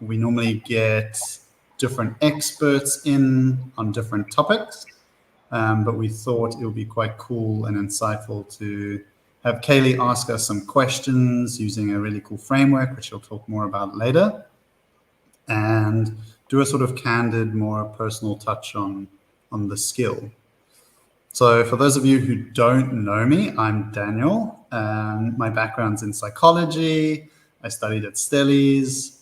We normally get different experts in on different topics, but we thought it would be quite cool and insightful to have K-Lee ask us some questions using a really cool framework, which she'll talk more about later, and do a sort of candid, more personal touch on the skill. So for those of you who don't know me, I'm Daniel. My background's in psychology. I studied at Stellies,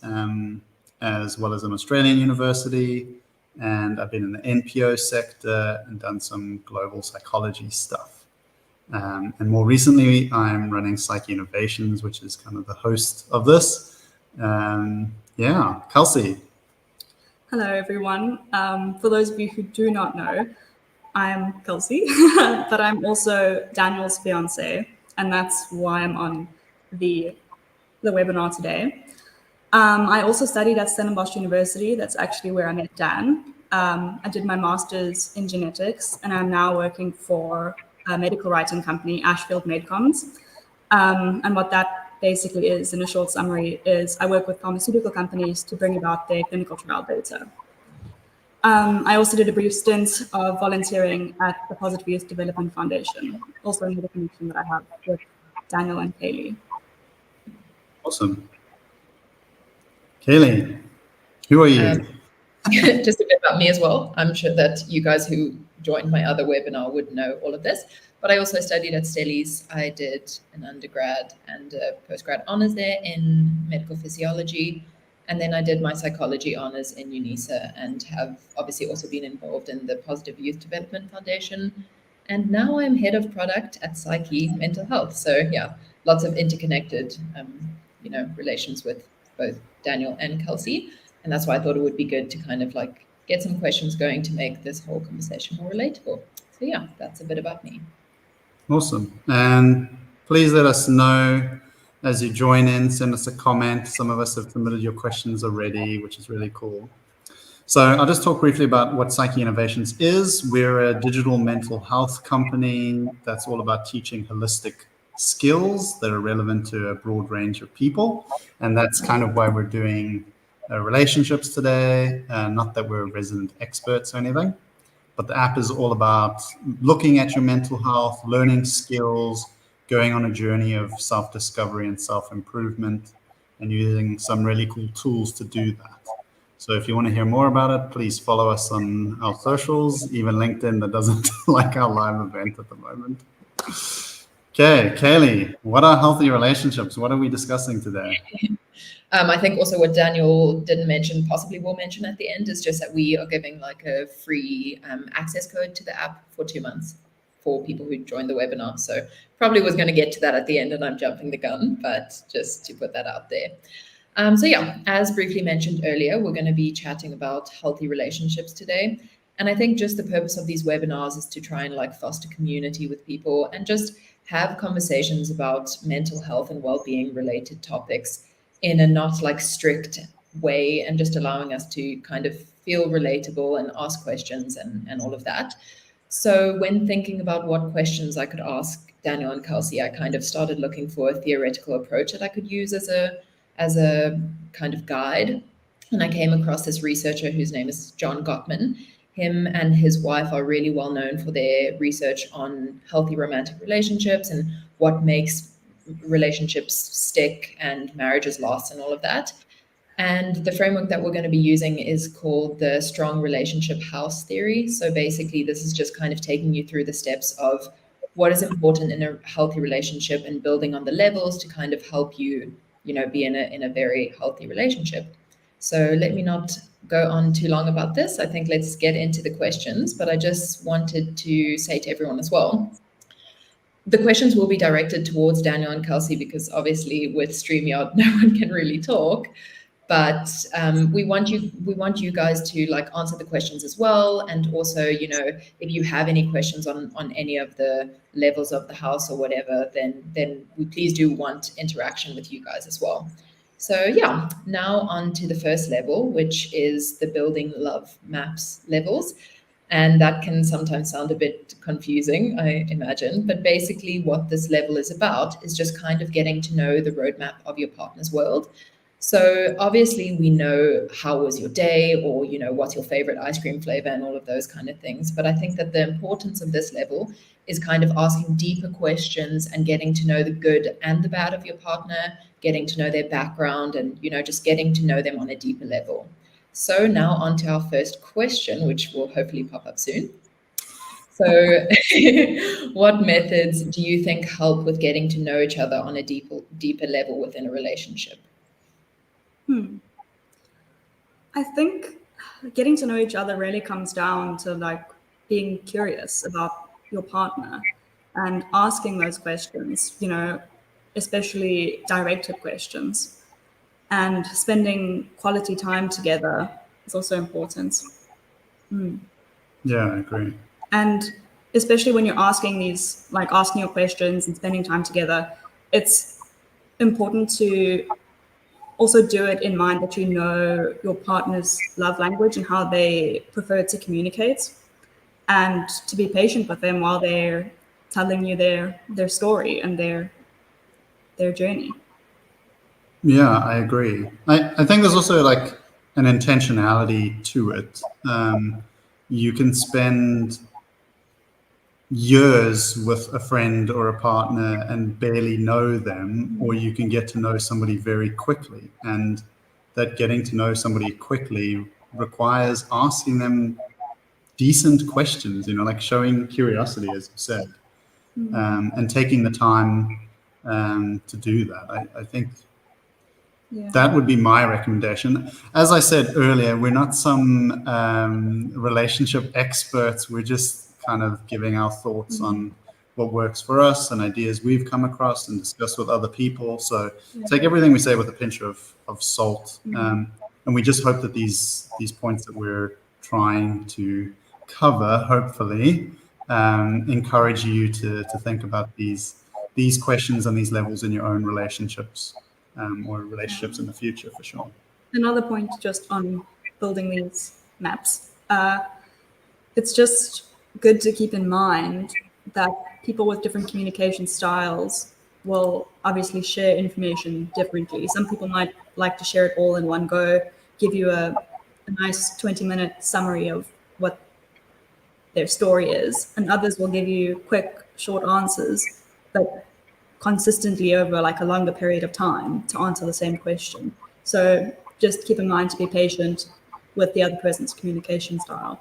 as well as an Australian university, and I've been in the NPO sector and done some global psychology stuff. And more recently, I'm running Psyche Innovations, which is kind of the host of this. Yeah, Kelsey. Hello, everyone. For those of you who do not know, I'm Kelsey, but I'm also Daniel's fiance, and that's why I'm on the webinar today. I also studied at Stellenbosch University. That's actually where I met Dan. I did my master's in genetics, and I'm now working for a medical writing company, Ashfield Medcoms. And what that basically is, in a short summary, is I work with pharmaceutical companies to bring about their clinical trial data. I also did a brief stint of volunteering at the Positive Youth Development Foundation, also another connection that I have with Daniel and K-Lee. Awesome. K-Lee, who are you? Just a bit about me as well. I'm sure that you guys who joined my other webinar would know all of this, but I also studied at Stellies. I did an undergrad and a postgrad honors there in medical physiology. And then I did my psychology honors in UNISA and have obviously also been involved in the Positive Youth Development Foundation. And now I'm head of product at Psyche Mental Health. So yeah, lots of interconnected, relations with both Daniel and Kelsey. And that's why I thought it would be good to kind of like get some questions going to make this whole conversation more relatable. So yeah, that's a bit about me. Awesome. And please let us know as you join in, send us a comment. Some of us have submitted your questions already, which is really cool. So I'll just talk briefly about what Psyche Innovations is. We're a digital mental health company that's all about teaching holistic skills that are relevant to a broad range of people. And that's kind of why we're doing relationships today. Not that we're resident experts or anything, but the app is all about looking at your mental health, learning skills, going on a journey of self-discovery and self-improvement, and using some really cool tools to do that. So if you want to hear more about it, please follow us on our socials, even LinkedIn that doesn't like our live event at the moment. Okay, K-Lee, what are healthy relationships? What are we discussing today? I think also what Daniel didn't mention, possibly will mention at the end, is just that we are giving like a free access code to the app for 2 months for people who joined the webinar. So probably was going to get to that at the end and I'm jumping the gun, but just to put that out there. So yeah, as briefly mentioned earlier, we're going to be chatting about healthy relationships today. And I think just the purpose of these webinars is to try and like foster community with people and just have conversations about mental health and well-being related topics in a not like strict way, and just allowing us to kind of feel relatable and ask questions and all of that. So when thinking about what questions I could ask Daniel and Kelsey, I kind of started looking for a theoretical approach that I could use as a kind of guide. And I came across this researcher whose name is John Gottman. Him and his wife are really well known for their research on healthy romantic relationships and what makes relationships stick and marriages last and all of that. And the framework that we're going to be using is called the Strong Relationship House Theory. So basically, this is just kind of taking you through the steps of what is important in a healthy relationship and building on the levels to kind of help you, be in a very healthy relationship. So let me not go on too long about this. I think let's get into the questions, but I just wanted to say to everyone as well, the questions will be directed towards Daniel and Kelsey because obviously with StreamYard, no one can really talk. But we want you guys to like answer the questions as well. And also, if you have any questions on any of the levels of the house or whatever, then we please do want interaction with you guys as well. So yeah, now on to the first level, which is the building love maps levels. And that can sometimes sound a bit confusing, I imagine. But basically what this level is about is just kind of getting to know the roadmap of your partner's world. So obviously we know how was your day, or, you know, what's your favorite ice cream flavor and all of those kind of things. But I think that the importance of this level is kind of asking deeper questions and getting to know the good and the bad of your partner, getting to know their background, and, you know, just getting to know them on a deeper level. So now on to our first question, which will hopefully pop up soon. So what methods do you think help with getting to know each other on a deeper level within a relationship? I think getting to know each other really comes down to like being curious about your partner and asking those questions, you know, especially directed questions, and spending quality time together is also important. Yeah, I agree. And especially when you're asking these, like asking your questions and spending time together, it's important to also do it in mind that you know your partner's love language and how they prefer to communicate, and to be patient with them while they're telling you their story and their journey. Yeah, I agree. I think there's also like an intentionality to it. You can spend years with a friend or a partner and barely know them, or you can get to know somebody very quickly. And that getting to know somebody quickly requires asking them decent questions, you know, like showing curiosity, as you said, and taking the time to do that. I think that would be my recommendation. As I said earlier, we're not some relationship experts. We're just kind of giving our thoughts on what works for us and ideas we've come across and discussed with other people. So take everything we say with a pinch of salt. And we just hope that these points that we're trying to cover, hopefully, encourage you to think about these questions and these levels in your own relationships. Or relationships in the future, for sure. Another point just on building these maps. It's just good to keep in mind that people with different communication styles will obviously share information differently. Some people might like to share it all in one go, give you a nice 20-minute summary of what their story is, and others will give you quick, short answers, but consistently over like a longer period of time to answer the same question. So just keep in mind to be patient with the other person's communication style.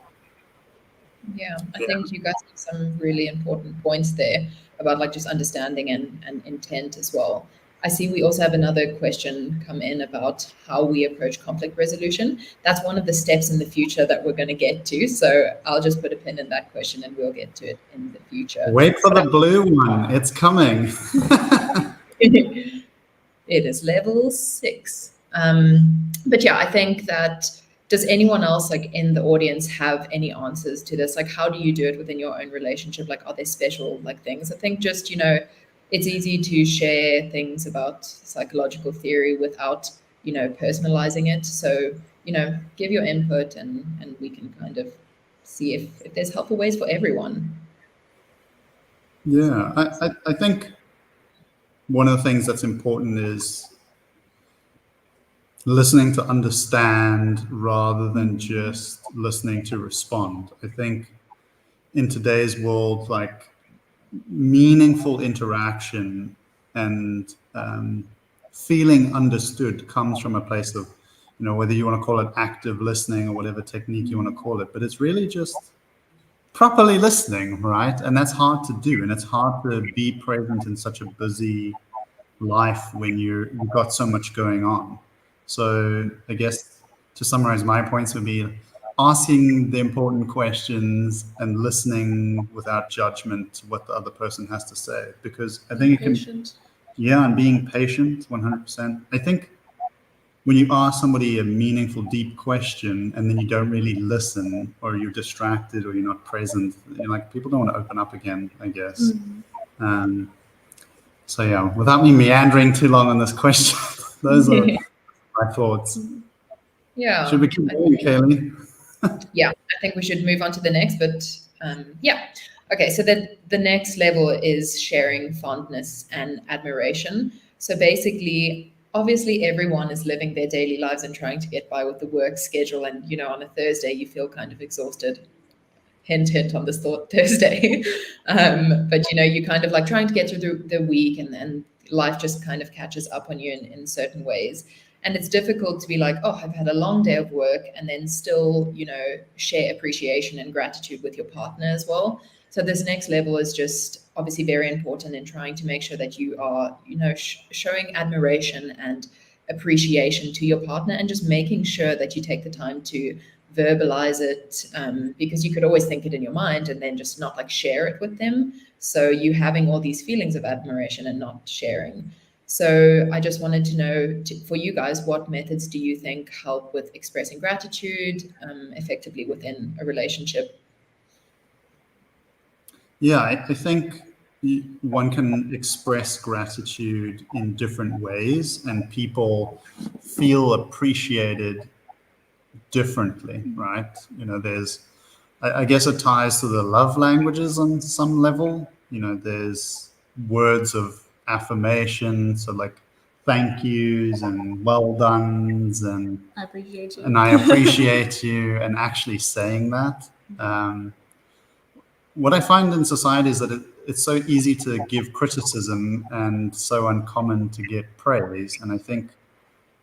Yeah, I think you guys have some really important points there about like just understanding and intent as well. I see we also have another question come in about how we approach conflict resolution. That's one of the steps in the future that we're going to get to. So I'll just put a pin in that question and we'll get to it in the future. Wait for the blue one. It's coming. It is level 6. But yeah, I think that, does anyone else like in the audience have any answers to this? Like, how do you do it within your own relationship? Like, are there special like things? I think just, you know, it's easy to share things about psychological theory without, you know, personalizing it. So, you know, give your input and we can kind of see if there's helpful ways for everyone. Yeah, I think one of the things that's important is listening to understand rather than just listening to respond. I think in today's world, like meaningful interaction and feeling understood comes from a place of, you know, whether you want to call it active listening or whatever technique you want to call it, but it's really just properly listening, right? And that's hard to do, and it's hard to be present in such a busy life when you've got so much going on. So I guess to summarize my points would be asking the important questions and listening without judgment to what the other person has to say, because I think it can, and being patient 100%. I think when you ask somebody a meaningful, deep question and then you don't really listen, or you're distracted, or you're not present, you know, like people don't want to open up again, I guess. So yeah, without me meandering too long on this question, those are my thoughts. Yeah. Should we keep going, K-Lee? Yeah, I think we should move on to the next, but yeah. Okay, so the next level is sharing fondness and admiration. So basically obviously everyone is living their daily lives and trying to get by with the work schedule. And, on a Thursday, you feel kind of exhausted. Hint, hint on this thought Thursday. But, you kind of like trying to get through the week, and life just kind of catches up on you in certain ways. And it's difficult to be like, oh, I've had a long day of work, and then still, share appreciation and gratitude with your partner as well. So this next level is just obviously very important in trying to make sure that you are, showing admiration and appreciation to your partner, and just making sure that you take the time to verbalize it, because you could always think it in your mind and then just not like share it with them. So you having all these feelings of admiration and not sharing. So I just wanted to know, for you guys, what methods do you think help with expressing gratitude effectively within a relationship? Yeah, I think one can express gratitude in different ways, and people feel appreciated differently, right? I guess it ties to the love languages on some level. There's words of affirmation, so like thank yous and well dones, and I appreciate you. And I appreciate you, and actually saying that. What I find in society is that it's so easy to give criticism and so uncommon to get praise. And I think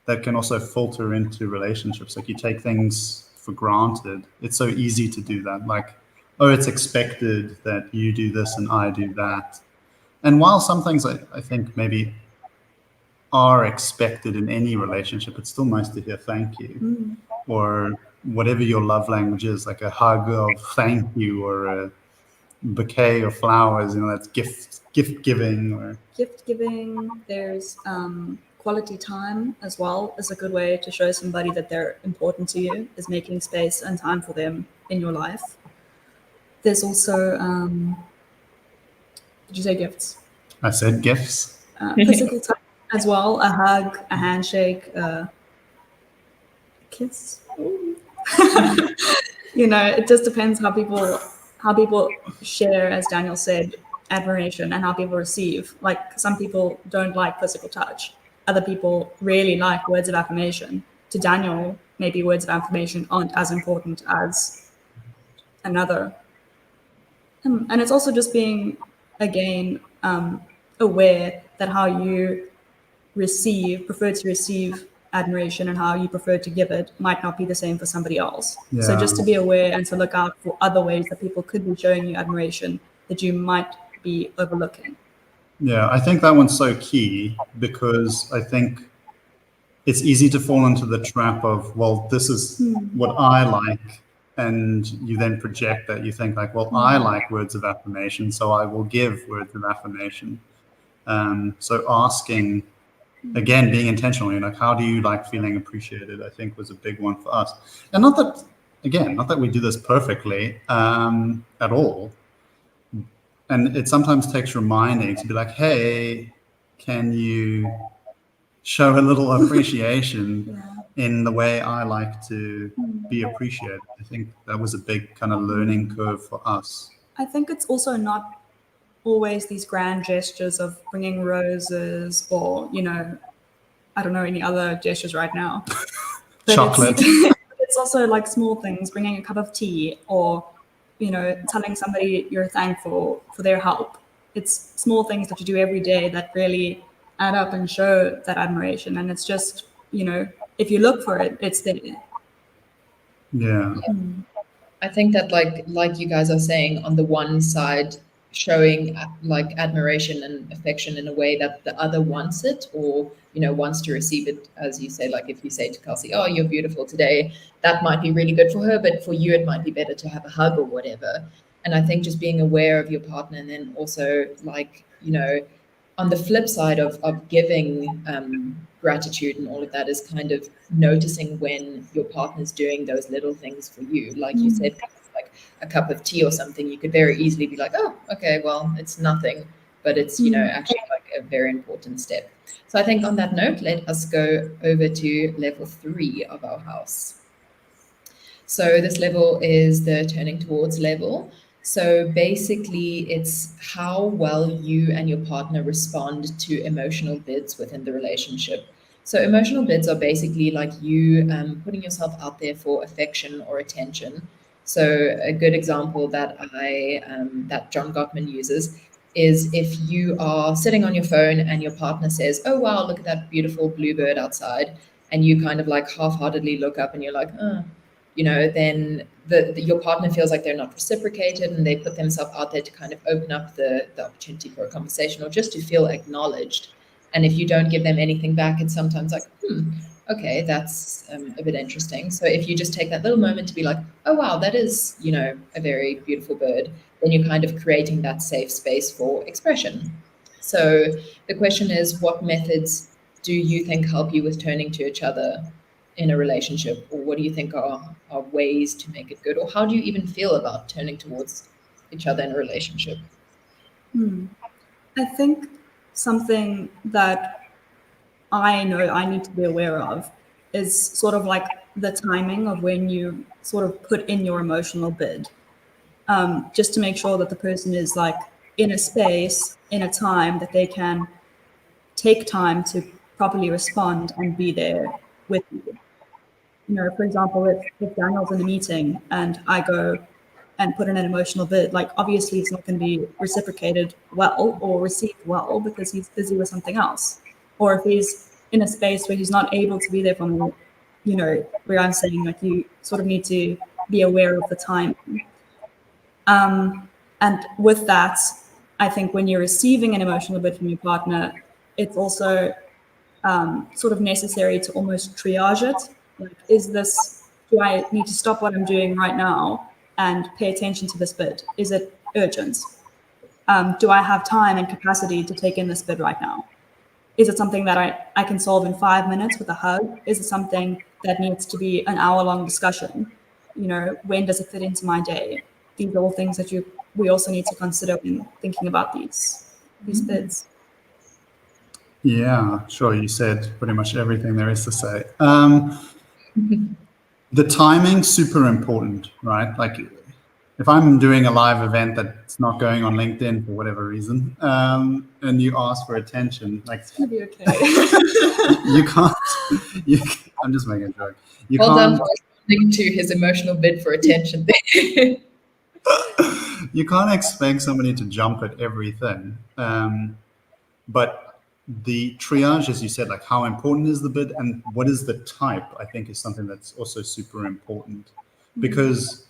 that can also filter into relationships. Like, you take things for granted. It's so easy to do that. Like, oh, it's expected that you do this and I do that. And while some things I think maybe are expected in any relationship, it's still nice to hear thank you, or whatever your love language is, like a hug of thank you, or a bouquet of flowers, that's gift giving. Or gift giving. There's quality time as well is a good way to show somebody that they're important to you, is making space and time for them in your life. There's also, did you say gifts? I said gifts. Physical touch as well, a hug, a handshake, a kiss. It just depends how people share, as Daniel said, admiration, and how people receive. Like, some people don't like physical touch. Other people really like words of affirmation. To Daniel, maybe words of affirmation aren't as important as another. And it's also just being, again, aware that how you prefer to receive admiration and how you prefer to give it might not be the same for somebody else. Yeah. So just to be aware and to look out for other ways that people could be showing you admiration that you might be overlooking. Yeah, I think that one's so key, because I think it's easy to fall into the trap of, well, this is what I like. And you then project that. You think like, well, I like words of affirmation, so I will give words of affirmation. So asking, again, being intentional, like, how do you like feeling appreciated, I think was a big one for us. And not that we do this perfectly at all. And it sometimes takes reminding to be like, hey, can you show a little appreciation in the way I like to be appreciated? I think that was a big kind of learning curve for us. I think it's also not always these grand gestures of bringing roses, or, I don't know any other gestures right now. Chocolate. It's also like small things, bringing a cup of tea, or, telling somebody you're thankful for their help. It's small things that you do every day that really add up and show that admiration. And it's just, if you look for it, it's there. Yeah. I think that like you guys are saying, on the one side, showing like admiration and affection in a way that the other wants it, or wants to receive it. As you say, like, if you say to Kelsey, oh, you're beautiful today, that might be really good for her, but for you it might be better to have a hug or whatever. And I think just being aware of your partner, and then also, like, on the flip side of giving gratitude and all of that, is kind of noticing when your partner's doing those little things for you. Like you said, like a cup of tea or something, you could very easily be like, oh, okay, well, it's nothing, but it's, actually like a very important step. So I think on that note, let us go over to level 3 of our house. So this level is the turning towards level. So basically, it's how well you and your partner respond to emotional bids within the relationship. So emotional bids are basically like you putting yourself out there for affection or attention. So a good example that that John Gottman uses is if you are sitting on your phone and your partner says, "Oh wow, look at that beautiful bluebird outside," and you kind of like half-heartedly look up and you're like, "Oh," then your partner feels like they're not reciprocated, and they put themselves out there to kind of open up the opportunity for a conversation or just to feel acknowledged. And if you don't give them anything back, it's sometimes like, okay, that's a bit interesting. So if you just take that little moment to be like, oh, wow, that is, a very beautiful bird, then you're kind of creating that safe space for expression. So the question is, what methods do you think help you with turning to each other in a relationship? Or what do you think are ways to make it good? Or how do you even feel about turning towards each other in a relationship? I think something that I know I need to be aware of is sort of like the timing of when you sort of put in your emotional bid, just to make sure that the person is like in a space, in a time that they can take time to properly respond and be there with you. For example, if Daniel's in a meeting and I go and put in an emotional bid, like obviously it's not going to be reciprocated well or received well because he's busy with something else. Or if he's in a space where he's not able to be there for me, where I'm saying like you sort of need to be aware of the time. And with that, I think when you're receiving an emotional bid from your partner, it's also sort of necessary to almost triage it. Like, do I need to stop what I'm doing right now and pay attention to this bid? Is it urgent? Do I have time and capacity to take in this bid right now? Is it something that I can solve in 5 minutes with a hug? Is it something that needs to be an hour-long discussion? When does it fit into my day? These are all things that we also need to consider when thinking about these bids. Yeah, sure. You said pretty much everything there is to say. The timing, super important, right? Like if I'm doing a live event that's not going on LinkedIn for whatever reason, and you ask for attention, like It's gonna be okay. you can't. I'm just making a joke. Well done for responding to his emotional bid for attention. You can't expect somebody to jump at everything, but the triage, as you said, like how important is the bid and what is the type, I think is something that's also super important, because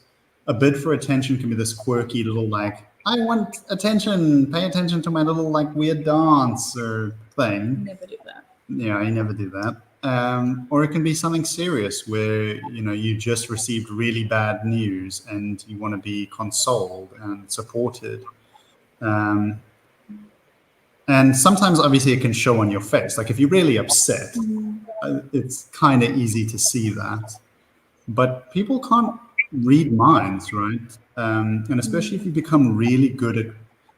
a bid for attention can be this quirky little like, I want attention, pay attention to my little like weird dance or thing. Never do that. Yeah, I never do that. Or it can be something serious where, you just received really bad news and you want to be consoled and supported. And sometimes, obviously, it can show on your face. Like if you're really upset, it's kind of easy to see that. But people can't read minds, right? And especially if you become really good at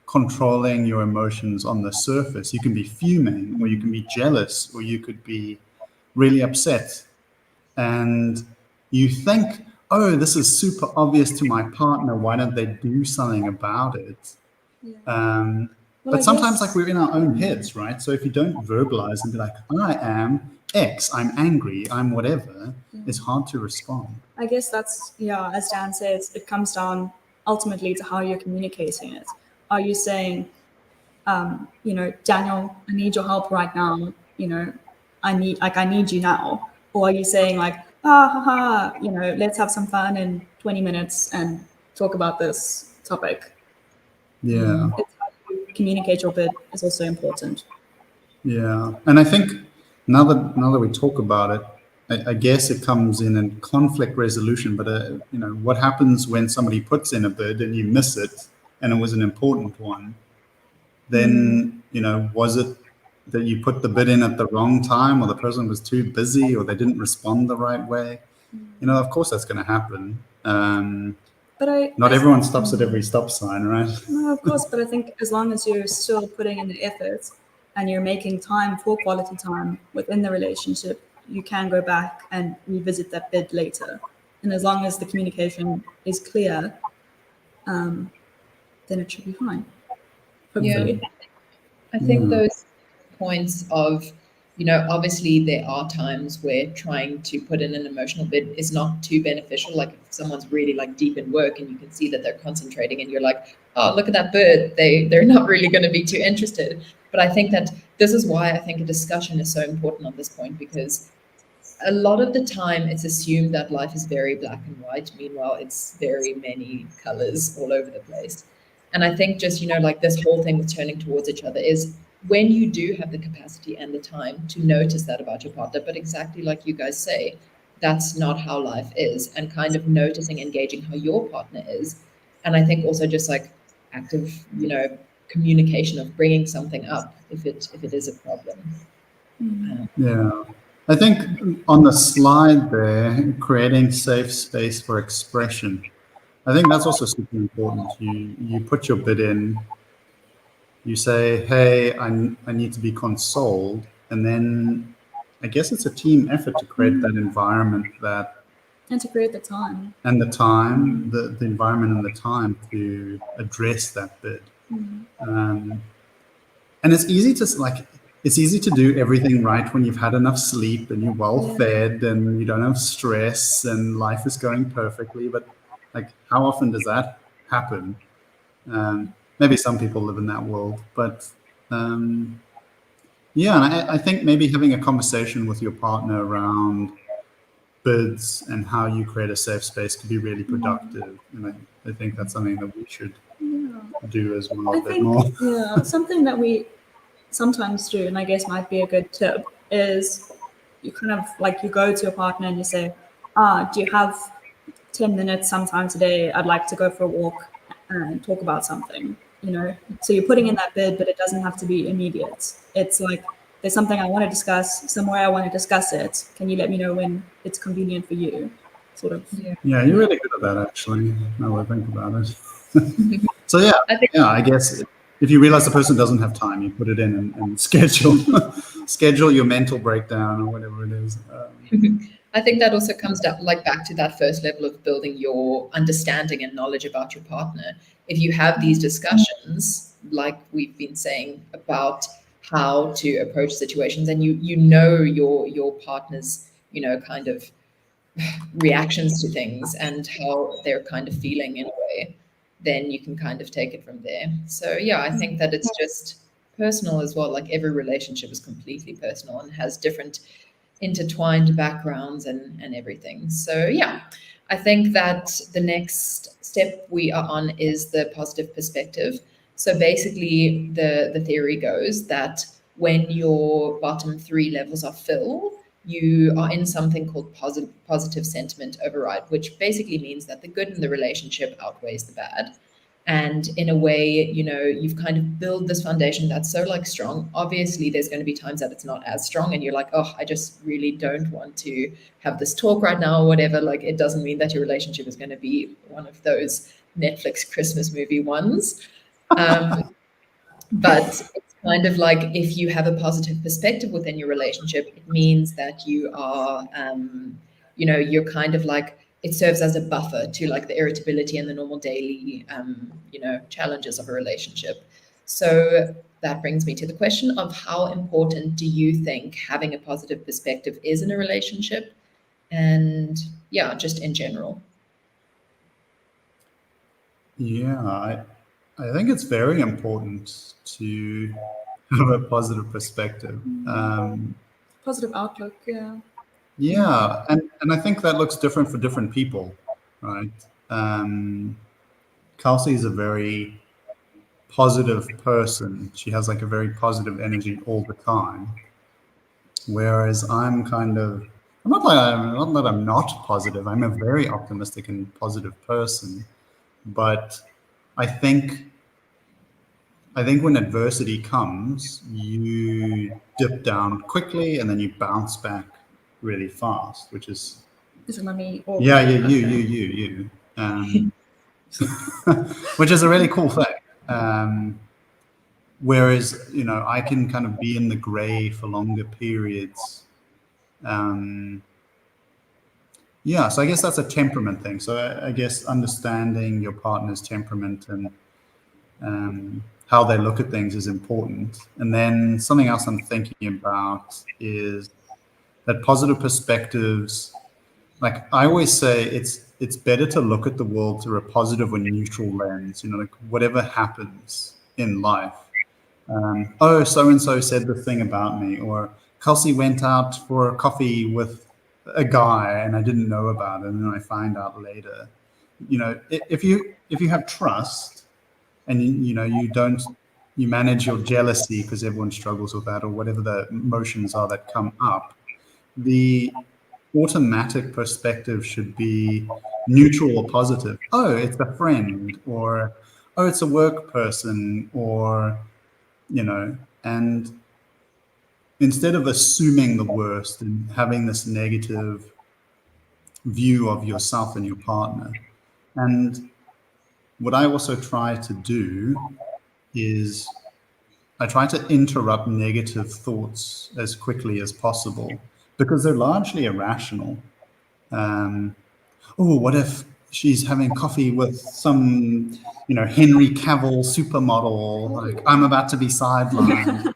controlling your emotions on the surface, you can be fuming, or you can be jealous, or you could be really upset. And you think, oh, this is super obvious to my partner. Why don't they do something about it? Yeah. But sometimes like we're in our own heads, right? So if you don't verbalize and be like, I am X, I'm angry, I'm whatever, it's hard to respond. I guess that's, as Dan says, it comes down ultimately to how you're communicating it. Are you saying, Daniel, I need your help right now, I need you now? Or are you saying like, let's have some fun in 20 minutes and talk about this topic? Yeah. It's how you communicate your bid is also important. Yeah. And I think now that we talk about it, I guess it comes in conflict resolution, but what happens when somebody puts in a bid and you miss it and it was an important one? Then, was it that you put the bid in at the wrong time, or the person was too busy, or they didn't respond the right way? Of course that's going to happen. But not everyone stops at every stop sign, right? No, of course, but I think as long as you're still putting in the effort and you're making time for quality time within the relationship, you can go back and revisit that bid later. And as long as the communication is clear, then it should be fine. Hopefully. Yeah. I think those points of obviously there are times where trying to put in an emotional bid is not too beneficial. Like if someone's really like deep in work and you can see that they're concentrating and you're like, oh, look at that bird. They're not really going to be too interested. But I think that this is why I think a discussion is so important on this point, because a lot of the time it's assumed that life is very black and white. Meanwhile, it's very many colors all over the place. And I think just, like this whole thing with turning towards each other is when you do have the capacity and the time to notice that about your partner, but exactly like you guys say, that's not how life is, and kind of noticing, engaging how your partner is. And I think also just like active, communication of bringing something up if it is a problem. Yeah. I think on the slide there, creating safe space for expression, I think that's also super important. You put your bid in, you say, hey, I need to be consoled. And then I guess it's a team effort to create that environment And to create the time. and the time, the environment and the time to address that bid. And it's easy to do everything right when you've had enough sleep and you're well fed and you don't have stress and life is going perfectly. But like, how often does that happen? Maybe some people live in that world, but yeah, and I think maybe having a conversation with your partner around bids and how you create a safe space could be really productive. And I think that's something that we should do as well a bit more. Yeah, something that we sometimes do, and I guess might be a good tip, is you kind of like you go to your partner and you say, do you have 10 minutes sometime today? I'd like to go for a walk and talk about something, So you're putting in that bid, but it doesn't have to be immediate. It's like, there's something I want to discuss, somewhere I want to discuss it. Can you let me know when it's convenient for you? Sort of. Yeah, you're really good at that, actually, now I think about it. So yeah, I guess if you realize the person doesn't have time, you put it in and schedule your mental breakdown or whatever it is. I think that also comes down back to that first level of building your understanding and knowledge about your partner. If you have these discussions, like we've been saying, about how to approach situations, and you know your partner's kind of reactions to things and how they're kind of feeling in a way, then you can kind of take it from there. So yeah, I think that it's just personal as well. Like every relationship is completely personal and has different intertwined backgrounds and everything. So yeah, I think that the next step we are on is the positive perspective. So basically the theory goes that when your bottom 3 levels are filled, you are in something called positive sentiment override, which basically means that the good in the relationship outweighs the bad. And in a way, you've kind of built this foundation that's so strong. Obviously, there's going to be times that it's not as strong and you're like, oh, I just really don't want to have this talk right now or whatever. Like, it doesn't mean that your relationship is going to be one of those Netflix Christmas movie ones. But it's kind of like if you have a positive perspective within your relationship, it means that you are, you're kind of like, it serves as a buffer to the irritability and the normal daily, challenges of a relationship. So that brings me to the question of how important do you think having a positive perspective is in a relationship? And yeah, just in general. Yeah, I think it's very important to have a positive perspective. Positive outlook, yeah. Yeah, and I think that looks different for different people, right? Kelsey is a very positive person. She has a very positive energy all the time. Whereas I'm not that I'm not positive. I'm a very optimistic and positive person. But I think when adversity comes, you dip down quickly and then you bounce back really fast, which is you. Which is a really cool thing. Whereas, I can kind of be in the gray for longer periods. Yeah, so I guess that's a temperament thing. So I guess understanding your partner's temperament and how they look at things is important. And then something else I'm thinking about is that positive perspectives, like I always say, it's better to look at the world through a positive or neutral lens, like whatever happens in life. Oh, so-and-so said the thing about me, or Kelsey went out for a coffee with a guy and I didn't know about it, and then I find out later. If you have trust, and you manage your jealousy, because everyone struggles with that, or whatever the emotions are that come up, the automatic perspective should be neutral or positive. Oh, it's a friend, or oh, it's a work person, or and instead of assuming the worst and having this negative view of yourself and your partner. And what I also try to do is I try to interrupt negative thoughts as quickly as possible, because they're largely irrational. Oh, what if she's having coffee with some, Henry Cavill supermodel? Like, I'm about to be sidelined.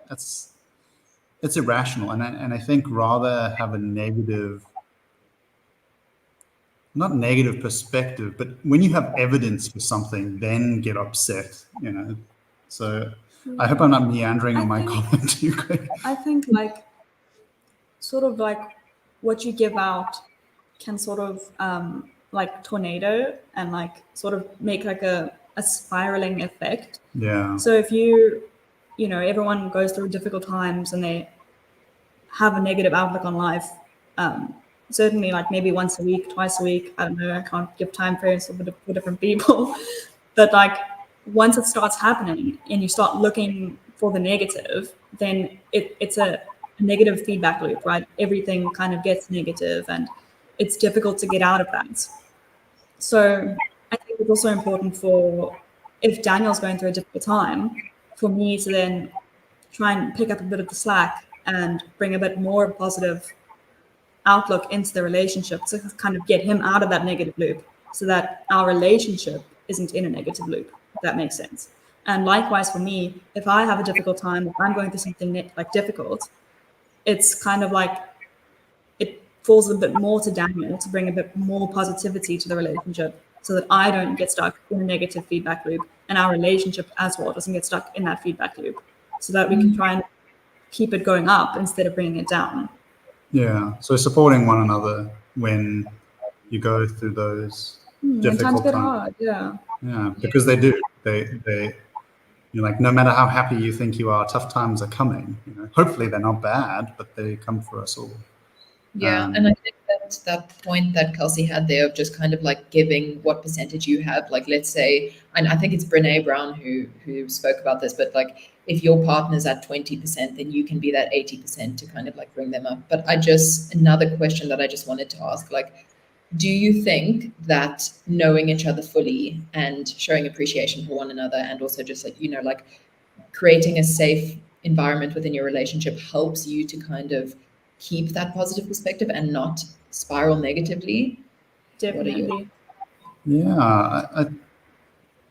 That's it's irrational. And I think rather have a negative, not negative perspective, but when you have evidence for something, then get upset. So I hope I'm not meandering on my comment too quick. I think sort of what you give out can sort of like tornado and sort of make a spiraling effect. Yeah. So if everyone goes through difficult times and they have a negative outlook on life, certainly maybe once a week, twice a week, I don't know, I can't give time frames for different people, but once it starts happening and you start looking for the negative, then it's a negative feedback loop, right? Everything kind of gets negative and it's difficult to get out of that. So I think it's also important if Daniel's going through a difficult time, for me to then try and pick up a bit of the slack and bring a bit more positive outlook into the relationship to kind of get him out of that negative loop, so that our relationship isn't in a negative loop, if that makes sense. And likewise for me, if I have a difficult time, if I'm going through something difficult, it's kind of it falls a bit more to Daniel to bring a bit more positivity to the relationship, so that I don't get stuck in a negative feedback loop, and our relationship as well doesn't get stuck in that feedback loop, so that we can try and keep it going up instead of bringing it down. Yeah. So supporting one another when you go through those difficult times. Hard, yeah. Yeah, because they do. They no matter how happy you think you are, tough times are coming. Hopefully they're not bad, but they come for us all. Yeah, and I think that point that Kelsey had there of just kind of giving what percentage you have. Let's say, and I think it's Brene Brown who spoke about this, but if your partner's at 20%, then you can be that 80% to kind of bring them up. But another question that I just wanted to ask, do you think that knowing each other fully and showing appreciation for one another, and also just creating a safe environment within your relationship helps you to kind of keep that positive perspective and not spiral negatively? Definitely. Yeah,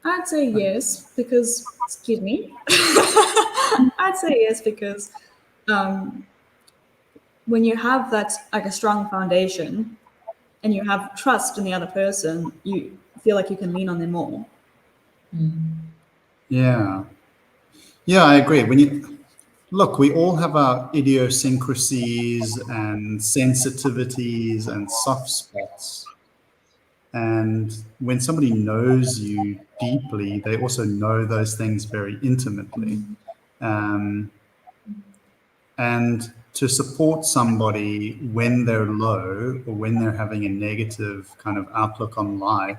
I'd say yes, because, excuse me. I'd say yes, because when you have that a strong foundation and you have trust in the other person, you feel like you can lean on them more. Yeah. Yeah, I agree. Look, we all have our idiosyncrasies and sensitivities and soft spots. And when somebody knows you deeply, they also know those things very intimately. And to support somebody when they're low or when they're having a negative kind of outlook on life,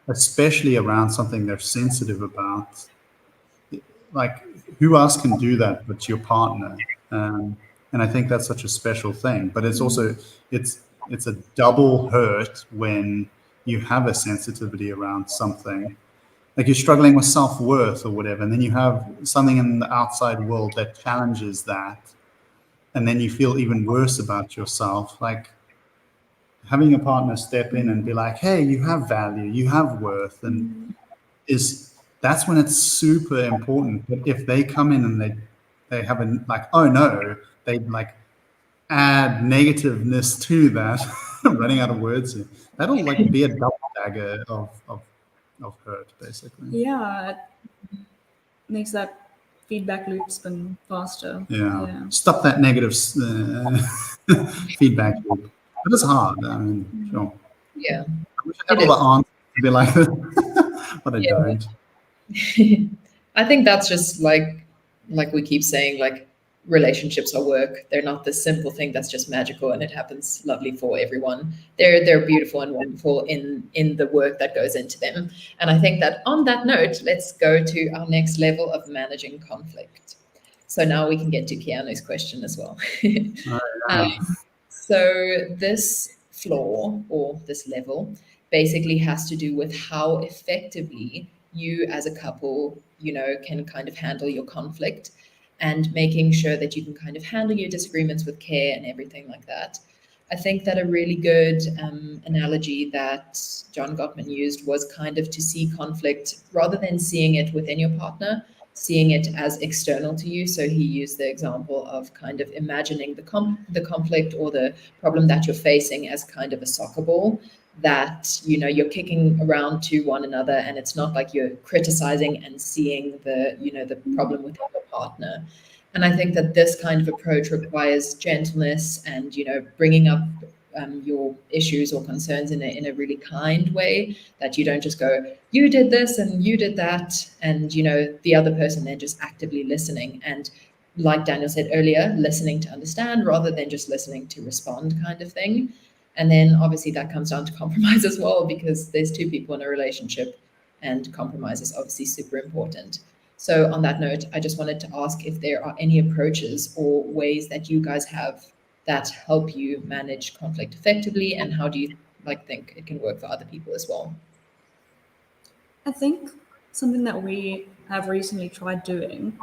especially around something they're sensitive about, who else can do that but your partner? And I think that's such a special thing. But it's also, it's a double hurt when you have a sensitivity around something. You're struggling with self-worth or whatever, and then you have something in the outside world that challenges that, and then you feel even worse about yourself. Having a partner step in and be like, hey, you have value, you have worth, and is that's when it's super important. But if they come in and they have a like, oh no, they like add negativeness to that, I'm running out of words here. That'll like be a double dagger of hurt, basically. Yeah, it makes that feedback loop spin faster. Yeah. Stop that negative feedback loop. But it's hard. I mean, sure. Yeah. I wish I had all the answers to be like this, but I don't. I think that's just like we keep saying, like, relationships are work. They're not this simple thing that's just magical and it happens lovely for everyone. They're beautiful and wonderful in the work that goes into them. And I think that on that note, let's go to our next level of managing conflict. So now we can get to Keanu's question as well. So this floor or this level basically has to do with how effectively you as a couple, can kind of handle your conflict, and making sure that you can kind of handle your disagreements with care and everything like that. I think that a really good analogy that John Gottman used was kind of to see conflict rather than seeing it within your partner, seeing it as external to you. So he used the example of kind of imagining the conflict or the problem that you're facing as kind of a soccer ball that, you're kicking around to one another, and it's not like you're criticizing and seeing the problem with your partner. And I think that this kind of approach requires gentleness and, bringing up your issues or concerns in a really kind way, that you don't just go, you did this and you did that, and the other person then just actively listening, and like Daniel said earlier, listening to understand rather than just listening to respond, kind of thing. And then obviously that comes down to compromise as well, because there's two people in a relationship and compromise is obviously super important. So on that note, I just wanted to ask if there are any approaches or ways that you guys have that help you manage conflict effectively, and how do you think it can work for other people as well? I think something that we have recently tried doing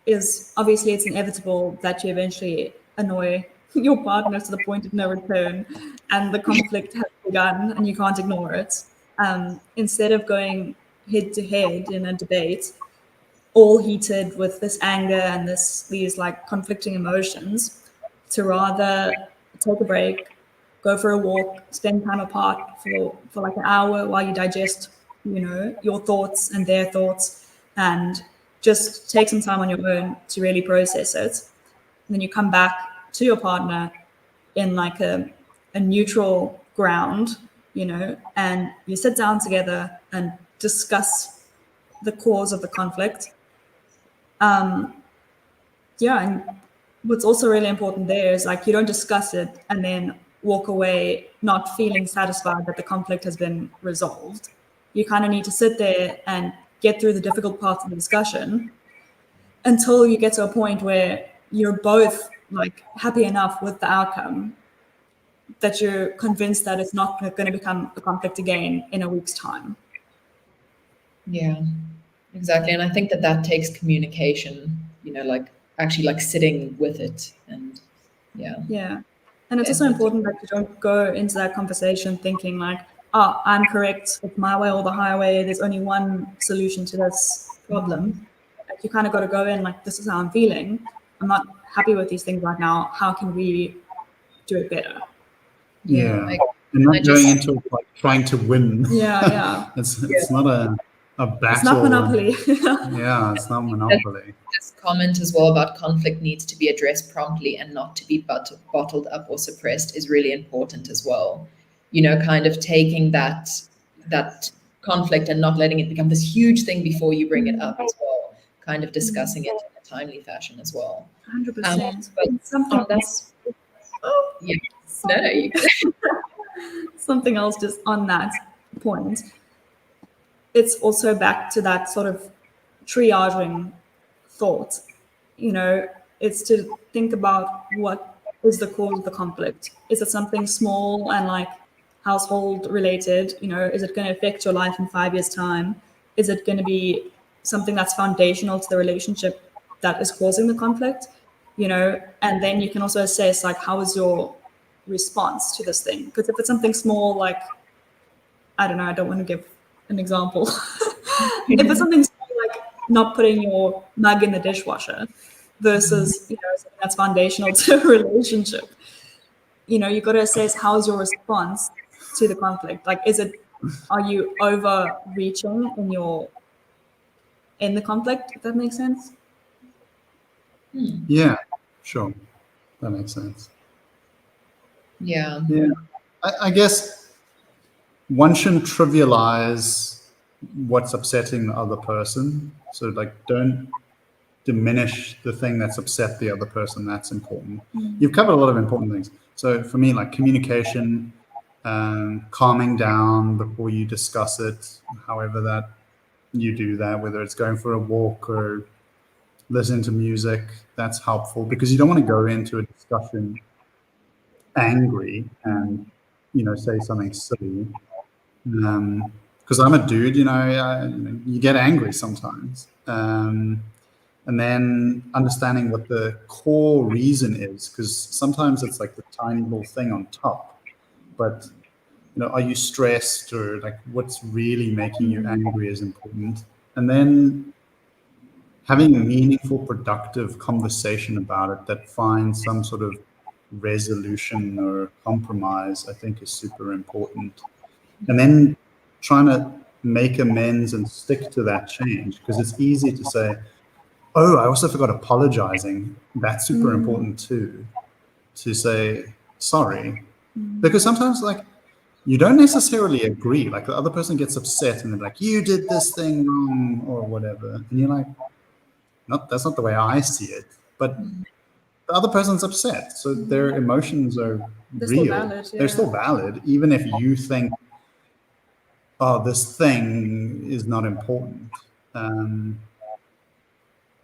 is, obviously it's inevitable that you eventually annoy your partner to the point of no return and the conflict has begun and you can't ignore it. Instead of going head to head in a debate, all heated with this anger and these like conflicting emotions, to rather take a break, go for a walk, spend time apart for like an hour while you digest, your thoughts and their thoughts, and just take some time on your own to really process it. And then you come back to your partner in like a neutral ground, and you sit down together and discuss the cause of the conflict. And what's also really important there is like you don't discuss it and then walk away not feeling satisfied that the conflict has been resolved. You kind of need to sit there and get through the difficult parts of the discussion until you get to a point where you're both like happy enough with the outcome that you're convinced that it's not going to become a conflict again in a week's time. Yeah, exactly. And I think that takes communication, actually sitting with it. And yeah. And it's also important that you don't go into that conversation thinking like, oh, I'm correct, it's my way or the highway, there's only one solution to this problem. Like, you kind of got to go in like, this is how I'm feeling, I'm not happy with these things right now, how can we do it better? Yeah. And not going into it like trying to win. Yeah. It's not a battle. It's not Monopoly. Yeah, it's not Monopoly. This comment as well about conflict needs to be addressed promptly and not to be bottled up or suppressed is really important as well. Kind of taking that conflict and not letting it become this huge thing before you bring it up as well. Kind of discussing it in a timely fashion as well. 100%. But something that's yeah. No. Something else just on that point. It's also back to that sort of triaging thought. It's to think about what is the cause of the conflict. Is it something small and like household related? Is it going to affect your life in 5 years' time? Is it going to be something that's foundational to the relationship that is causing the conflict? And then you can also assess like, how is your response to this thing? Because if it's something small, like, I don't know, I don't want to give an example, If it's something like not putting your mug in the dishwasher versus, something that's foundational to a relationship, you got to assess how's your response to the conflict. Like, are you overreaching in the conflict, if that makes sense? Yeah, sure. That makes sense. Yeah. I guess one shouldn't trivialize what's upsetting the other person. So, like, don't diminish the thing that's upset the other person. That's important. You've covered a lot of important things. So for me, like communication, calming down before you discuss it, however that you do that, whether it's going for a walk or listening to music, that's helpful, because you don't want to go into a discussion angry and say something silly. Because I'm a dude, you get angry sometimes. And then understanding what the core reason is, because sometimes it's like the tiny little thing on top, but are you stressed, or like what's really making you angry is important. And then having a meaningful, productive conversation about it that finds some sort of resolution or compromise, I think is super important. And then trying to make amends and stick to that change, because it's easy to say, oh, I also forgot apologizing. That's super important too, to say sorry. Because sometimes, like, you don't necessarily agree. Like, the other person gets upset and they're like, you did this thing wrong or whatever. And you're like, that's not the way I see it. But the other person's upset. So their emotions are They're real. still valid, They're still valid, even if you think, oh, this thing is not important.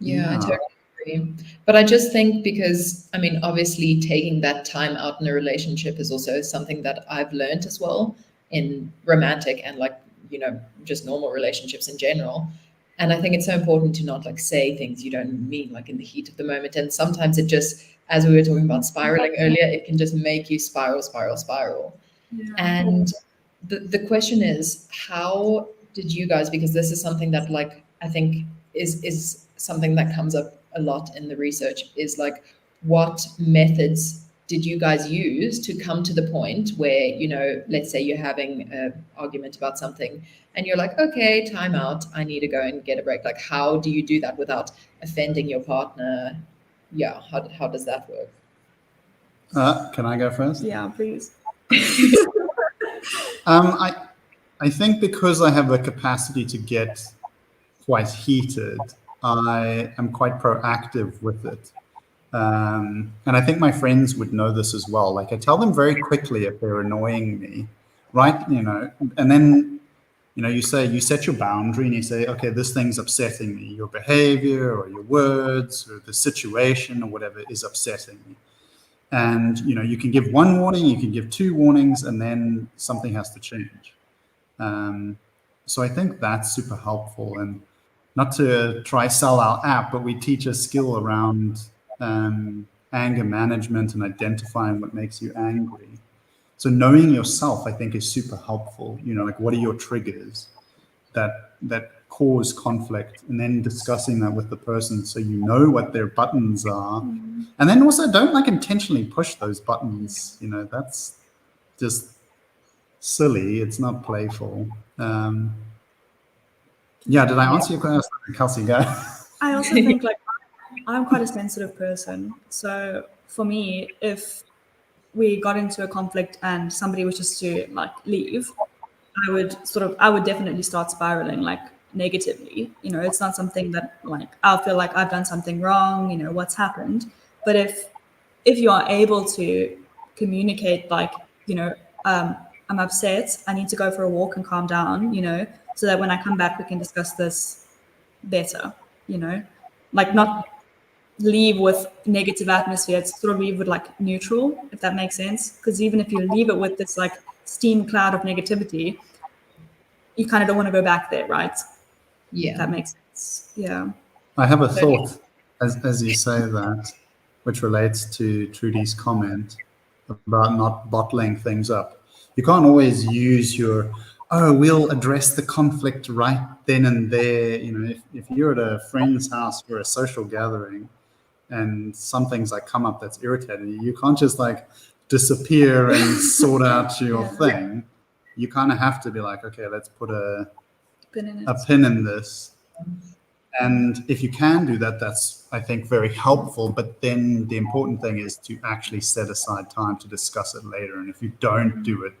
Yeah, I totally agree. But I just think, because, I mean, obviously taking that time out in a relationship is also something that I've learned as well in romantic and, like, just normal relationships in general. And I think it's so important to not, like, say things you don't mean, like, in the heat of the moment. And sometimes it just, as we were talking about spiraling earlier, it can just make you spiral. Yeah. And the question is, how did you guys, because this is something that, like, I think is something that comes up a lot in the research, is like, what methods did you guys use to come to the point where, let's say you're having an argument about something and you're like, okay, time out, I need to go and get a break. Like, how do you do that without offending your partner? Yeah, how does that work? Can I go first? Yeah, please. I think because I have the capacity to get quite heated, I am quite proactive with it. And I think my friends would know this as well. Like, I tell them very quickly if they're annoying me, right? And then, you set your boundary and you say, okay, this thing's upsetting me. Your behavior or your words or the situation or whatever is upsetting me. And, you can give one warning, you can give two warnings, and then something has to change. So I think that's super helpful. And not to try sell our app, but we teach a skill around anger management and identifying what makes you angry. So knowing yourself, I think, is super helpful. Like, what are your triggers that cause conflict, and then discussing that with the person so you know what their buttons are. And then also, don't, like, intentionally push those buttons. That's just silly. It's not playful. Yeah, did I answer your question? Kelsey, go. I also think, like, I'm quite a sensitive person. So for me, if we got into a conflict and somebody was just to, like, leave, I would definitely start spiraling, like, negatively. It's not something that, like, I'll feel like I've done something wrong, what's happened. But if you are able to communicate, like, I'm upset, I need to go for a walk and calm down, so that when I come back, we can discuss this better, like, not leave with negative atmosphere. It's sort of leave with, like, neutral, if that makes sense. Because even if you leave it with this, like, steam cloud of negativity, you kind of don't want to go back there, right? Yeah, If that makes sense. Yeah. I have a thought as you say that, which relates to Trudy's comment about not bottling things up. You can't always use your oh, we'll address the conflict right then and there. You know, if you're at a friend's house for a social gathering and something's like come up that's irritating you, you can't just like disappear and sort out your thing. You kind of have to be like, okay, let's put a pin in this. And if you can do that, that's, I think, very helpful. But then the important thing is to actually set aside time to discuss it later. And if you don't do it,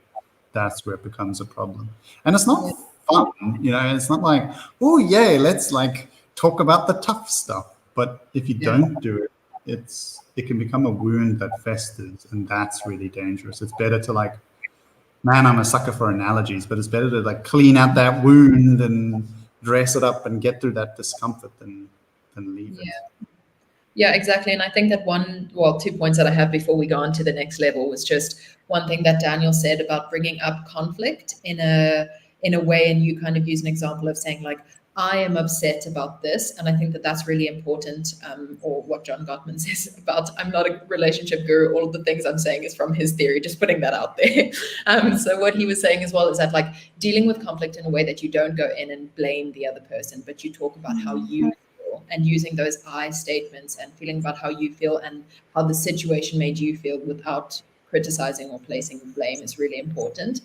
that's where it becomes a problem. And it's not fun, you know, it's not like, oh, yay, let's like talk about the tough stuff. But if you don't do it, it can become a wound that festers, and that's really dangerous. It's better to like, man, I'm a sucker for analogies, but it's better to like clean out that wound and dress it up and get through that discomfort than leave it. Yeah, exactly. And I think that 2 points that I have before we go on to the next level was just one thing that Daniel said about bringing up conflict in a way, and you kind of use an example of saying like, I am upset about this. And I think that that's really important, or what John Gottman says about, I'm not a relationship guru. All of the things I'm saying is from his theory, just putting that out there. So what he was saying as well is that like dealing with conflict in a way that you don't go in and blame the other person, but you talk about how you feel, and using those I statements and feeling about how you feel and how the situation made you feel without criticizing or placing blame is really important.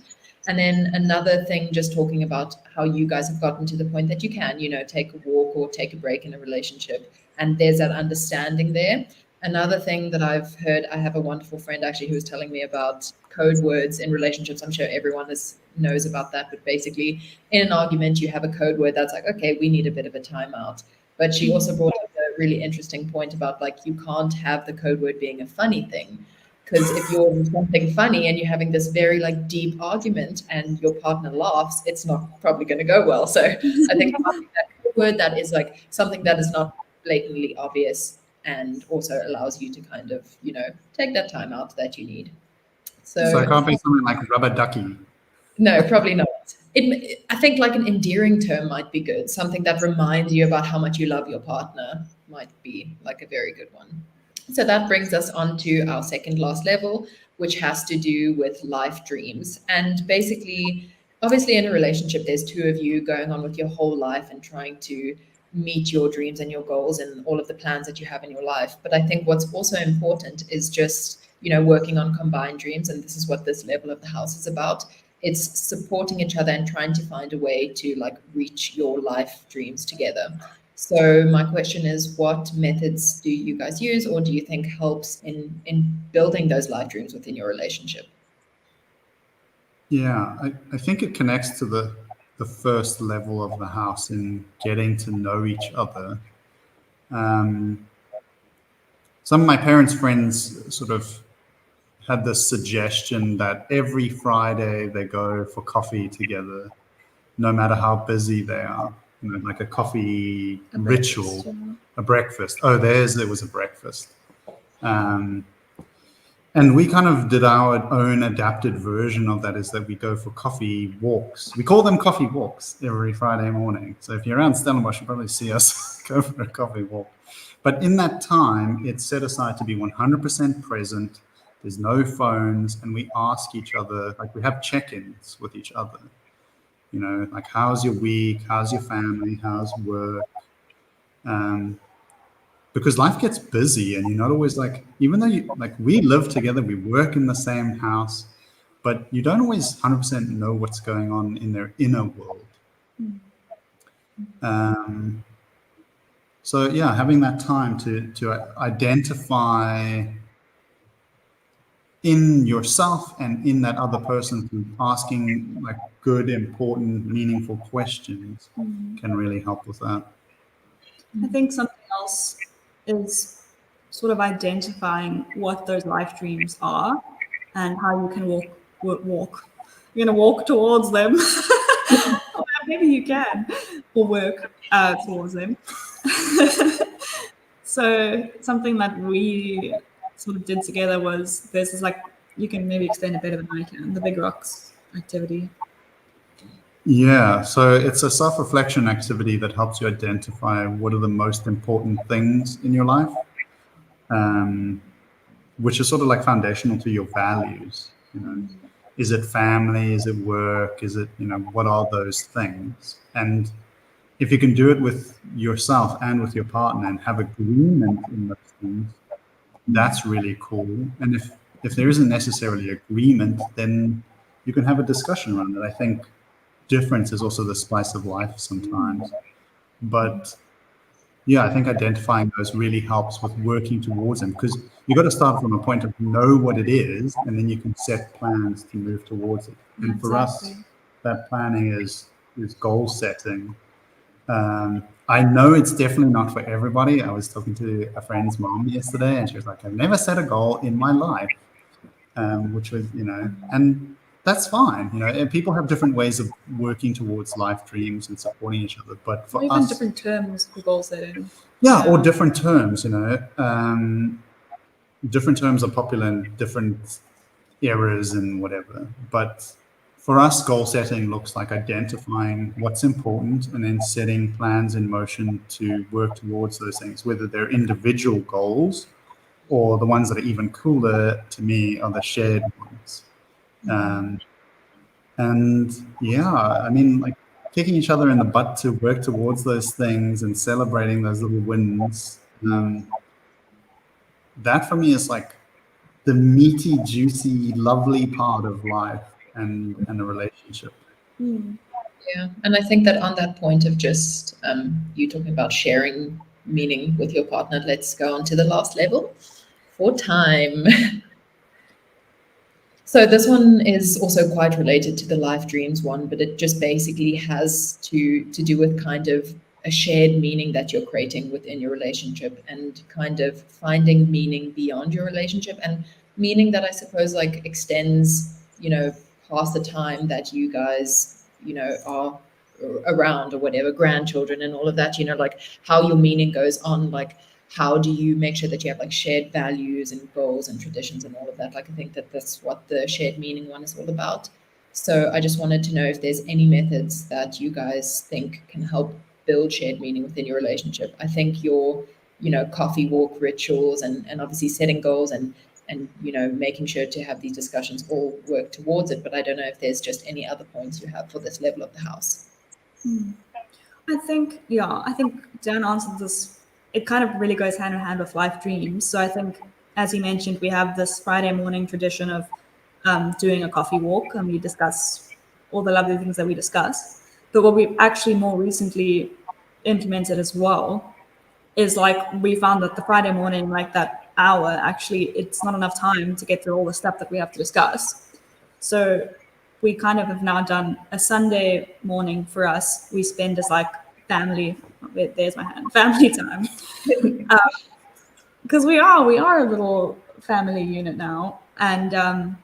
And then another thing, just talking about how you guys have gotten to the point that you can, you know, take a walk or take a break in a relationship. And there's that understanding there. Another thing that I've heard, I have a wonderful friend actually who was telling me about code words in relationships. I'm sure everyone knows about that. But basically, in an argument, you have a code word that's like, okay, we need a bit of a timeout. But she also brought up a really interesting point about like, you can't have the code word being a funny thing. Because if you're doing something funny and you're having this very like deep argument and your partner laughs, it's not probably going to go well. So I think that word that is like something that is not blatantly obvious and also allows you to kind of, you know, take that time out that you need. So it can't be something like rubber ducky. No, probably not. I think like an endearing term might be good. Something that reminds you about how much you love your partner might be like a very good one. So that brings us on to our second last level, which has to do with life dreams. And basically, obviously in a relationship, there's two of you going on with your whole life and trying to meet your dreams and your goals and all of the plans that you have in your life. But I think what's also important is just, you know, working on combined dreams. And this is what this level of the house is about. It's supporting each other and trying to find a way to like reach your life dreams together. So my question is, what methods do you guys use, or do you think helps in building those life dreams within your relationship? Yeah, I think it connects to the first level of the house in getting to know each other. Some of my parents' friends sort of had this suggestion that every Friday they go for coffee together, no matter how busy they are. You know, like a coffee ritual, a breakfast. Oh, there was a breakfast. And we kind of did our own adapted version of that, is that we go for coffee walks. We call them coffee walks every Friday morning. So if you're around Stellenbosch, you'll probably see us go for a coffee walk. But in that time, it's set aside to be 100% present. There's no phones, and we ask each other, like we have check-ins with each other. You know, like, how's your week? How's your family? How's work? Because life gets busy and you're not always like, even though we live together, we work in the same house, but you don't always 100% know what's going on in their inner world. So yeah, having that time to identify in yourself and in that other person, asking like good, important, meaningful questions can really help with that. I think something else is sort of identifying what those life dreams are and how you can walk. You're going to walk towards them. Or maybe you can, or work towards them. So something that we sort of did together was, there's this, like, you can maybe explain it better than I can, the Big Rocks activity. Yeah, so it's a self-reflection activity that helps you identify what are the most important things in your life, which is sort of like foundational to your values. You know, Is it family? Is it work? Is it, what are those things? And if you can do it with yourself and with your partner and have agreement in those things, that's really cool. And if there isn't necessarily agreement, then you can have a discussion around it. I think difference is also the spice of life sometimes. But yeah, I think identifying those really helps with working towards them, because you've got to start from a point of know what it is, and then you can set plans to move towards it. And for us, that planning is goal setting. I know it's definitely not for everybody. I was talking to a friend's mom yesterday, and she was like, I've never set a goal in my life, which was, and that's fine. And people have different ways of working towards life dreams and supporting each other. But for even us, different terms for goal setting. yeah, or different terms, different terms are popular in different eras and whatever. But for us, goal setting looks like identifying what's important and then setting plans in motion to work towards those things, whether they're individual goals or the ones that are even cooler to me are the shared ones. And yeah, I mean, like kicking each other in the butt to work towards those things and celebrating those little wins. That for me is like the meaty, juicy, lovely part of life and a relationship. Yeah, and I think that on that point of just you talking about sharing meaning with your partner, let's go on to the last level for time. So this one is also quite related to the life dreams one, but it just basically has to do with kind of a shared meaning that you're creating within your relationship, and kind of finding meaning beyond your relationship, and meaning that I suppose like extends, past the time that you guys, are around or whatever, grandchildren and all of that, like how your meaning goes on, like how do you make sure that you have like shared values and goals and traditions and all of that? Like, I think that that's what the shared meaning one is all about. So I just wanted to know if there's any methods that you guys think can help build shared meaning within your relationship. I think your, coffee walk rituals and obviously setting goals and making sure to have these discussions all work towards it. But I don't know if there's just any other points you have for this level of the house. I think Dan answered this. It kind of really goes hand in hand with life dreams. So I think, as you mentioned, we have this Friday morning tradition of doing a coffee walk, and we discuss all the lovely things that we discuss. But what we've actually more recently implemented as well is like we found that the Friday morning, like that hour, actually it's not enough time to get through all the stuff that we have to discuss. So we kind of have now done a Sunday morning for us. We spend as like family. There's my hand. Family time, because we are a little family unit now, and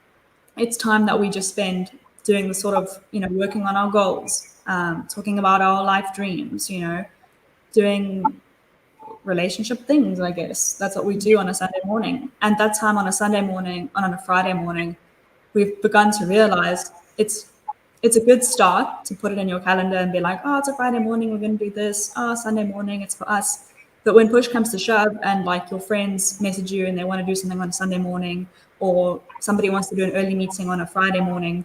it's time that we just spend doing the sort of working on our goals, talking about our life dreams, doing relationship things. I guess that's what we do on a Sunday morning, and that time on a Sunday morning, on a Friday morning, we've begun to realize it's a good start to put it in your calendar and be like, oh, it's a Friday morning, we're going to do this. Oh, Sunday morning, it's for us. But when push comes to shove and like your friends message you and they want to do something on a Sunday morning, or somebody wants to do an early meeting on a Friday morning,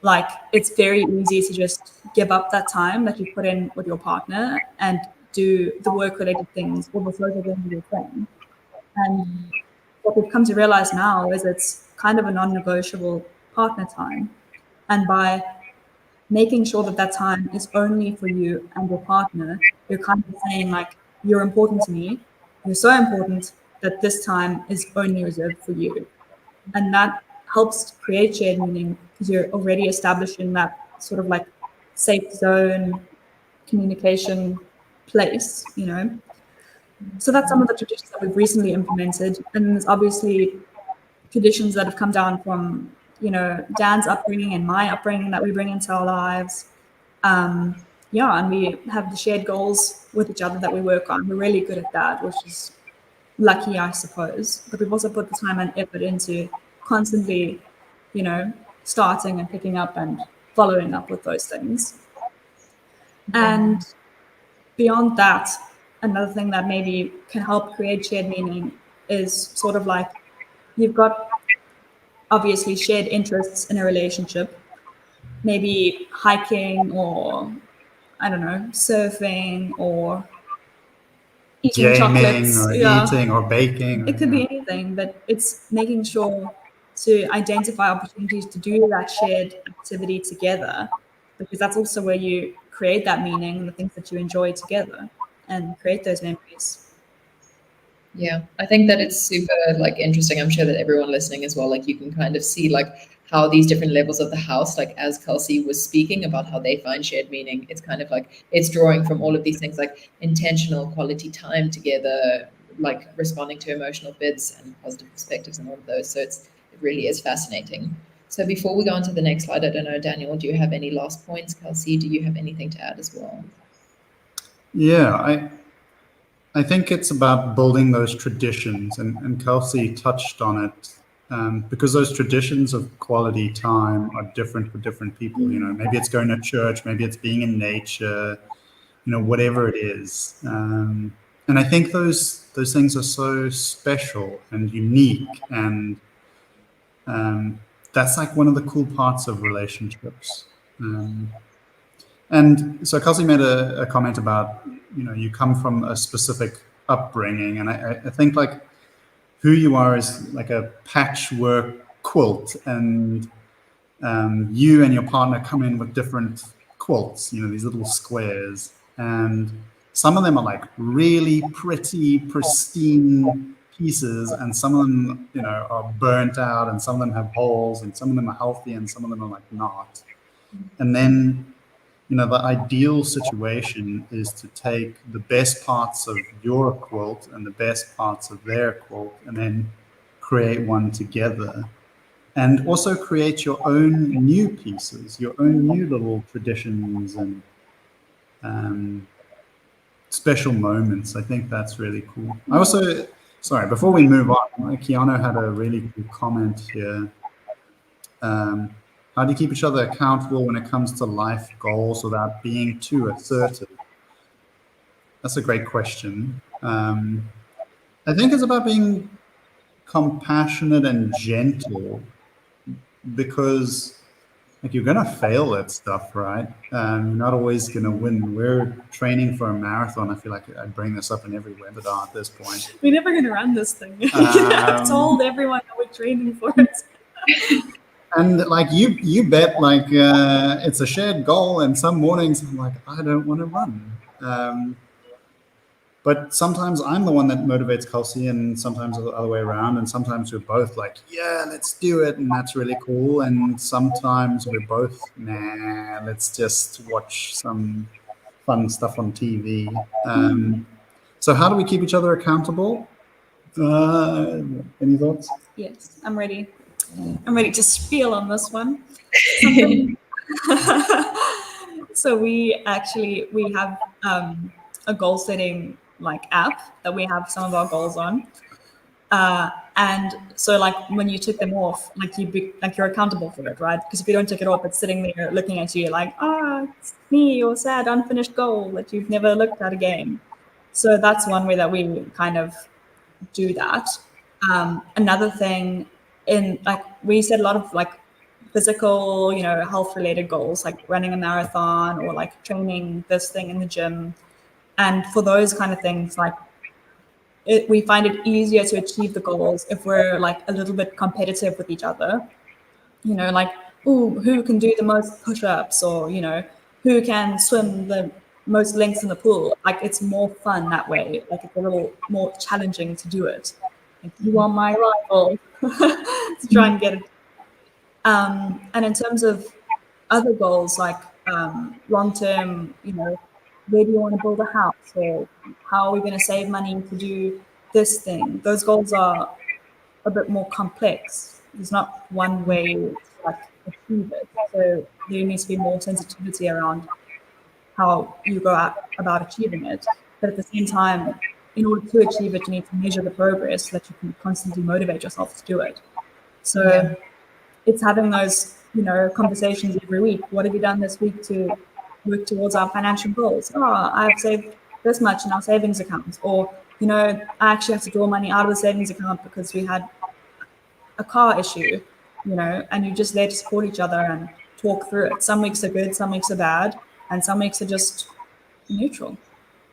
like it's very easy to just give up that time that you put in with your partner and do the work-related things or the social things with your friends. And what we've come to realize now is it's kind of a non-negotiable partner time. And by making sure that that time is only for you and your partner, you're kind of saying like, you're important to me. You're so important that this time is only reserved for you. And that helps create shared meaning because you're already establishing that sort of like safe zone communication place, So that's some of the traditions that we've recently implemented. And there's obviously traditions that have come down from Dan's upbringing and my upbringing that we bring into our lives. And we have the shared goals with each other that we work on. We're really good at that, which is lucky, I suppose. But we've also put the time and effort into constantly, starting and picking up and following up with those things. And beyond that, another thing that maybe can help create shared meaning is sort of like you've got obviously shared interests in a relationship, maybe hiking or, I don't know, surfing or eating Gaming chocolates. or Yeah, eating or baking. it could be anything, but it's making sure to identify opportunities to do that shared activity together, because that's also where you create that meaning and the things that you enjoy together and create those memories. Yeah, I think that it's super like interesting. I'm sure that everyone listening as well, like you can kind of see like how these different levels of the house, like as Kelsey was speaking about how they find shared meaning, it's kind of like it's drawing from all of these things like intentional quality time together, like responding to emotional bids and positive perspectives and all of those. So it really is fascinating. So before we go on to the next slide, I don't know, Daniel, do you have any last points? Kelsey, do you have anything to add as well? Yeah, I think it's about building those traditions, and Kelsey touched on it, because those traditions of quality time are different for different people. You know, maybe it's going to church, maybe it's being in nature, you know, whatever it is. And I think those things are so special and unique, and that's like one of the cool parts of relationships. And so Kelsey made a comment about, you know, you come from a specific upbringing, and I think like who you are is like a patchwork quilt, and you and your partner come in with different quilts, you know, these little squares, and some of them are like really pretty, pristine pieces, and some of them, you know, are burnt out, and some of them have holes, and some of them are healthy, and some of them are like not. And then, you know, the ideal situation is to take the best parts of your quilt and the best parts of their quilt and then create one together. And also create your own new pieces, your own new little traditions and special moments. I think that's really cool. I also, sorry, before we move on, Keanu had a really cool comment here. How do you keep each other accountable when it comes to life goals without being too assertive? That's a great question. I think it's about being compassionate and gentle, because like you're gonna fail at stuff, right? You're not always gonna win. We're training for a marathon. I feel like I bring this up in every webinar at this point. We're never going to run this thing. I've told everyone that we're training for it. And like you bet like it's a shared goal, and some mornings I'm like, I don't want to run. But sometimes I'm the one that motivates Kelsey, and sometimes the other way around. And sometimes we're both like, yeah, let's do it. And that's really cool. And sometimes we're both, nah, let's just watch some fun stuff on TV. So how do we keep each other accountable? Any thoughts? Yes, I'm ready. I'm ready to spiel on this one. So we have a goal setting like app that we have some of our goals on. And so like when you took them off, like you're accountable for it, right? Because if you don't take it off, it's sitting there looking at you like, it's me, your sad unfinished goal that you've never looked at again. So that's one way that we kind of do that. Another thing, in like we set a lot of like physical, you know, health related goals, like running a marathon or like training this thing in the gym. And for those kind of things, like we find it easier to achieve the goals if we're like a little bit competitive with each other. You know, like, ooh, who can do the most push-ups, or, you know, who can swim the most lengths in the pool. Like it's more fun that way. Like it's a little more challenging to do it. Like, you are my rival to try and get it. And in terms of other goals, like long-term, you know, where do you want to build a house, or how are we going to save money to do this thing? Those goals are a bit more complex. There's not one way to like achieve it. So there needs to be more sensitivity around how you go about achieving it. But at the same time, in order to achieve it, you need to measure the progress so that you can constantly motivate yourself to do it. So it's having those, you know, conversations every week. What have you done this week to work towards our financial goals? I've saved this much in our savings account. Or, you know, I actually have to draw money out of the savings account because we had a car issue. and you're just there to support each other and talk through it. Some weeks are good, some weeks are bad, and some weeks are just neutral.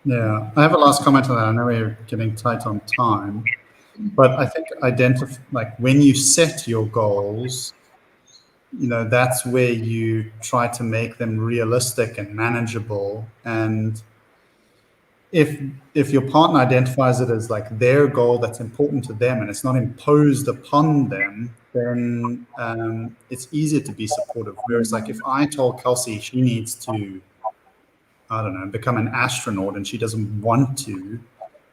Yeah, I have a last comment on that. I know we're getting tight on time, but I think when you set your goals, that's where you try to make them realistic and manageable. And if your partner identifies it as like their goal that's important to them and it's not imposed upon them, then it's easier to be supportive. Whereas like if I told Kelsey she needs to, I don't know, become an astronaut and she doesn't want to,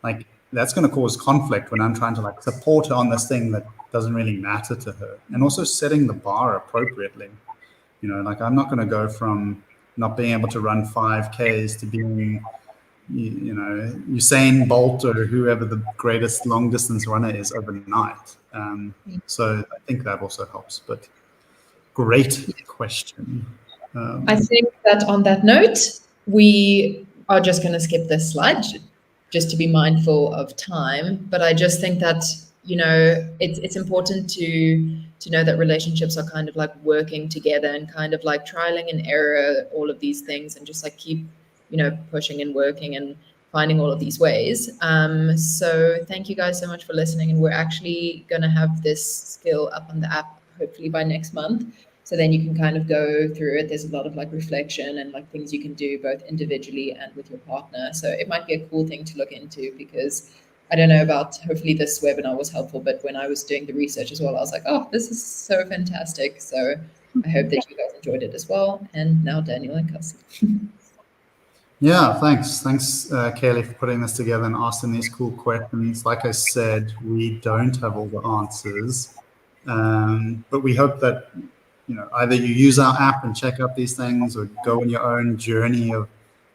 like that's going to cause conflict when I'm trying to like support her on this thing that doesn't really matter to her. And also setting the bar appropriately. Like I'm not going to go from not being able to run 5Ks to being, Usain Bolt or whoever the greatest long distance runner is overnight. So I think that also helps. But great question. I think that on that note, we are just going to skip this slide just to be mindful of time. But I just think that, it's important to know that relationships are kind of like working together and kind of like trialing and error, all of these things, and just like keep, pushing and working and finding all of these ways. So thank you guys so much for listening. And we're actually going to have this skill up on the app, hopefully by next month. So then you can kind of go through it. There's a lot of like reflection and like things you can do both individually and with your partner. So it might be a cool thing to look into, because I don't know about, hopefully this webinar was helpful, but when I was doing the research as well, I was like, oh, this is so fantastic. So I hope that you guys enjoyed it as well. And now Daniel and Kelsey. Yeah, thanks. Thanks, K-Lee, for putting this together and asking these cool questions. Like I said, we don't have all the answers, but we hope that, either you use our app and check out these things or go on your own journey of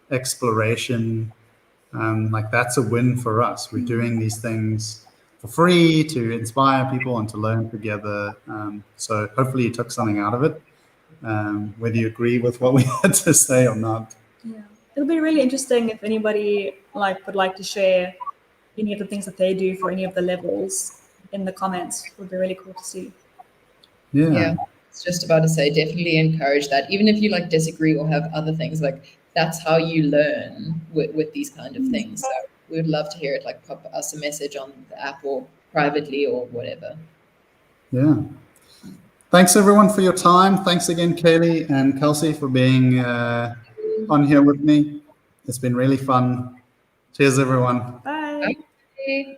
exploration. Like that's a win for us. We're doing these things for free to inspire people and to learn together. So hopefully you took something out of it, whether you agree with what we had to say or not. Yeah, it'll be really interesting if anybody would like to share any of the things that they do for any of the levels in the comments. It would be really cool to see. Yeah. It's just about to say, definitely encourage that. Even if you like disagree or have other things, like that's how you learn with these kind of things. So we would love to hear it, like pop us a message on the app or privately or whatever. Yeah. Thanks everyone for your time. Thanks again, K-Lee and Kelsey, for being on here with me. It's been really fun. Cheers, everyone. Bye. Bye.